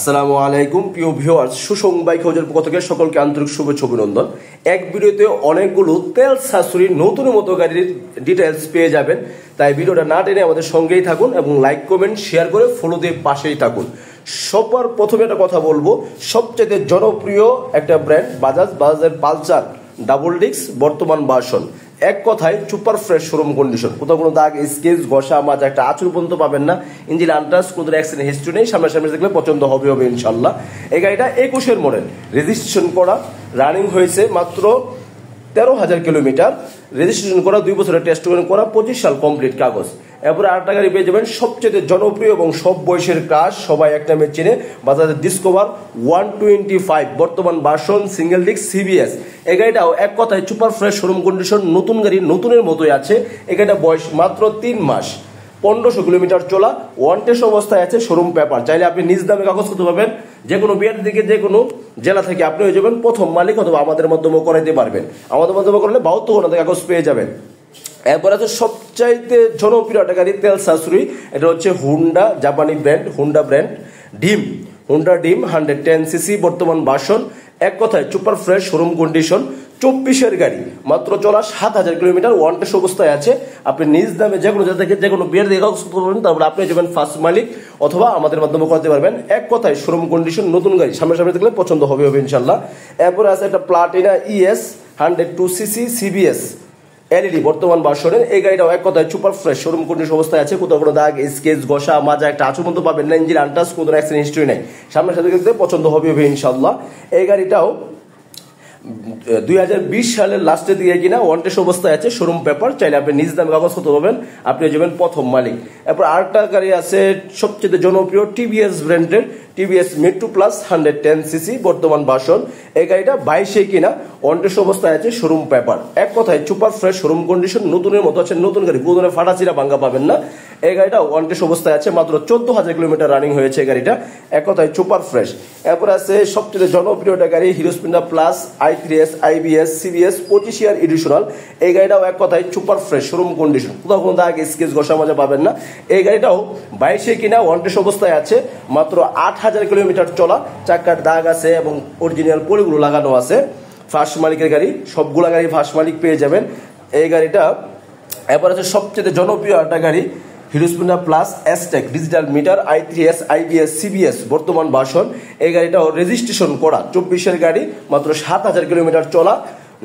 আসসালামু আলাইকুম প্রিয় ভিউয়ার্স, সুসং বাইক হাউজের পক্ষ থেকে সকলকে আন্তরিক শুভেচ্ছা অভিনন্দন। এক ভিডিওতে অনেকগুলো তেল সাশ্রয়ী নতুন মতো গাড়ির ডিটেলস পেয়ে যাবেন, তাই ভিডিওটা না টেনে আমাদের সঙ্গেই থাকুন এবং লাইক কমেন্ট শেয়ার করে ফলো দিয়ে পাশেই থাকুন। সবার প্রথমে একটা কথা বলবো, সবচেয়ে জনপ্রিয় একটা ব্র্যান্ড বাজাজের পালসার ডাবল ডিস্ক বর্তমান ভার্সন। এক কথায় সুপার ফ্রেশ শোরুম কন্ডিশন, কোথাও কোনো দাগ স্কেচ ঘষা মাজা একটা আঁচড় পর্যন্ত পাবেন না। ইঞ্জিন আনটাচ, কোনো অ্যাক্সিডেন্ট হিস্ট্রি নেই। সামনে দেখলে পছন্দ হবে ইনশাল্লাহ। এই গাড়িটা 21-এর মডেল, রেজিস্ট্রেশন করা, রানিং হয়েছে মাত্র 13,000 কিলোমিটার, রেজিস্ট্রেশন করা 2 বছরের টেস্ট করা, 25 সাল কমপ্লিট কাগজ। এরপরে আরেকটা গাড়ি পেয়ে যাবেন সবচেয়ে জনপ্রিয় এবং সব বয়সের কাজ, সবাই এক নামে চেনে, বাজাজের ডিসকভার 125 বর্তমান ভার্সন সিঙ্গেল ডিস্ক সিবিএস। এই গাড়িটাও এক কথায় সুপার ফ্রেশ শোরুম কন্ডিশন, নতুন গাড়ি নতুনের মতোই আছে। এই গাড়িটা বয়স মাত্র 3 মাস, 1500 কিলোমিটার চলা, ওয়ান টেস্ট অবস্থায় আছে, শোরুম পেপার। চাইলে আপনি নিজ দামে কাগজ করতে পারবেন, যে কোনো বিয়ার দিকে যে কোনো জেলা থেকে আপনি হয়ে যাবেন প্রথম মালিক, অথবা আমাদের মাধ্যমে করাইতে পারবেন। আমাদের মাধ্যমে করলে 72 কাগজ পেয়ে যাবেন। এরপর আছে সবচাইতে জনপ্রিয় একটা গাড়ি তেল সাশ্রয়ী, এটা হচ্ছে হুন্ডা জাপানি ব্র্যান্ড, হুন্ডা ডিম 110cc বর্তমান ভার্সন। এক কথায় সুপার ফ্রেশ শোরুম কন্ডিশন, 24-এর গাড়ি, মাত্র চলা 7,000 কিলোমিটার, ওয়ান টেস্ট অবস্থায় আছে। আপনি নিজ দামে যে কোনো জায়গা থেকে যে কোনো বিয়ের দিকে করবেন, তারপরে আপনি যাবেন ফার্স্ট মালিক, অথবা আমাদের মাধ্যমে করতে পারবেন। এক কথায় শোরুম কন্ডিশন, নতুন গাড়ি, সামনে দেখলে পছন্দ হবে ইনশাল্লাহ। এরপরে আছে একটা Platina ES 102cc CBS LED বর্তমান ভার্সনের। এই গাড়িটাও এক কথায় সুপার ফ্রেশ শোরুম কন্ডিশন অবস্থায় আছে, কোথাও কোনো দাগ স্কেচ ঘষা মাজা একটা আঁচড় পর্যন্ত পাবেন না। ইঞ্জিন আনটাচ, কোনো অ্যাক্সিডেন্ট হিস্ট্রি নেই। সামনে দেখতে পছন্দ হবে ইনশাল্লাহ। এই গাড়িটাও 2020 সালের লাস্টের দিকে কিনা, ওয়ান টেস্ট অবস্থায় আছে, শোরুম পেপার। চাইলে আপনি নিজ দামে কাগজ করতে পারবেন, আপনি যাবেন প্রথম মালিক। এরপর আরেকটা গাড়ি আছে সবচেয়ে জনপ্রিয় টিভিএস ব্র্যান্ডের, টিভিএস মেট্রো প্লাস 110cc বর্তমান ভার্সন। এই গাড়িটা 22-এ কিনা, ওয়ান টেস্ট অবস্থায় আছে, শোরুম পেপার। এক কথায় সুপার ফ্রেশ শোরুম কন্ডিশন, নতুনের মতো আছে। নতুন গাড়ি, কোনো ধরনের ফাটাচিরা ভাঙ্গা পাবেন না। এই গাড়িটা ওয়ান টেস্ট অবস্থায় আছে, মাত্র 14,000 কিলোমিটার রানিং হয়েছে এই গাড়িটা। এক কথায় সুপার ফ্রেশ। এরপর আছে সবচেয়ে জনপ্রিয় একটা গাড়ি Hero Splendor plus i3s IBS CBS 25 ইয়ার এডিশনাল। এই গাড়িটাও এক কথায় সুপার ফ্রেশ শোরুম কন্ডিশন, কোথাও কোনো দাগ স্কেচ ঘষা মাজা পাবেন না। এই গাড়িটাও 22-এ কিনা, ওয়ান টেস্ট অবস্থায় আছে, মাত্র 8,000 কিলোমিটার চলা। চাকার দাগ আছে এবং অরিজিনাল পলিগুলো লাগানো আছে। ফার্স্ট মালিকের গাড়ি, সবগুলা গাড়ি ফার্স্ট মালিক পেয়ে যাবেন এই গাড়িটা। এরপর আছে সবচেয়ে জনপ্রিয় একটা গাড়ি Hero Splendor plus Xtec digital meter i3s IBS CBS বর্তমান ভার্সন। এই গাড়িটাও রেজিস্ট্রেশন করা, 24-এর গাড়ি, মাত্র 7,000 কিলোমিটার চলা,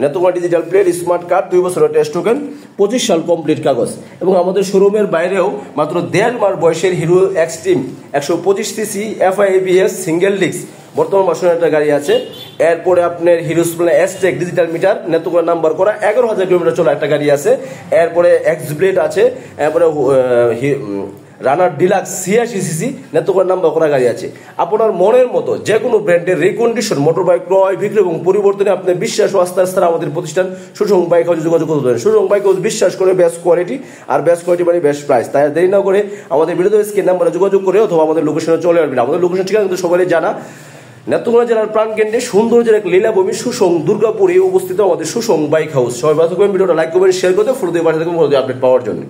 নেতোয়া ডিজিটাল প্লেট, স্মার্ট কার্ড, 2 বছরের টেস্ট টোকেন, 25 সাল কমপ্লিট কাগজ। এবং আমাদের শোরুমের বাইরেও মাত্র 1.5 মাস বয়সের Hero Xtreme 125cc FIABS single disc বর্তমান ভার্সনের একটা গাড়ি আছে। এরপরে আপনার Hero Splendor Xtec digital meter, নেতোয়া নাম্বার করা, 11,000 কিলোমিটার চলা একটা গাড়ি আছে। এরপরে এক্সব্লেড আছে। এরপরে রানার ডিলাক্স 86cc নেতোয়া নাম্বার করা গাড়ি আছে। আপনার মনের মতো যে কোনো ব্র্যান্ডের রিকন্ডিশন মোটর বাইক ক্রয় বিক্রি এবং পরিবর্তনে আপনার বিশ্বাস ও আস্থার স্থান আমাদের প্রতিষ্ঠান সুসং বাইক হাউসে যোগাযোগ করতে পারেন। সুসং বাইক হাউস বিশ্বাস করে বেস্ট কোয়ালিটি, আর বেস্ট কোয়ালিটি মানে বেস্ট প্রাইস। তাই দেরি না করে আমাদের ভিডিওতে স্ক্রিন নাম্বারে যোগাযোগ করে অথবা আমাদের লোকেশনে চলে আসবেন। আমাদের লোকেশন ঠিকানা কিন্তু সবাই জানা, নেত্রকোনা জেলার প্রাণকেন্দ্রে সৌন্দর্যের এক লীলাভূমি সুসং দুর্গাপুরে অবস্থিত আমাদের সুসং বাইক হাউস। সবাই ভালো থাকবেন, ভিডিওটা লাইক করবেন, শেয়ার করতে, ফলো দিয়ে পাঠিয়ে থাকবেন আপডেট পাওয়ার জন্য।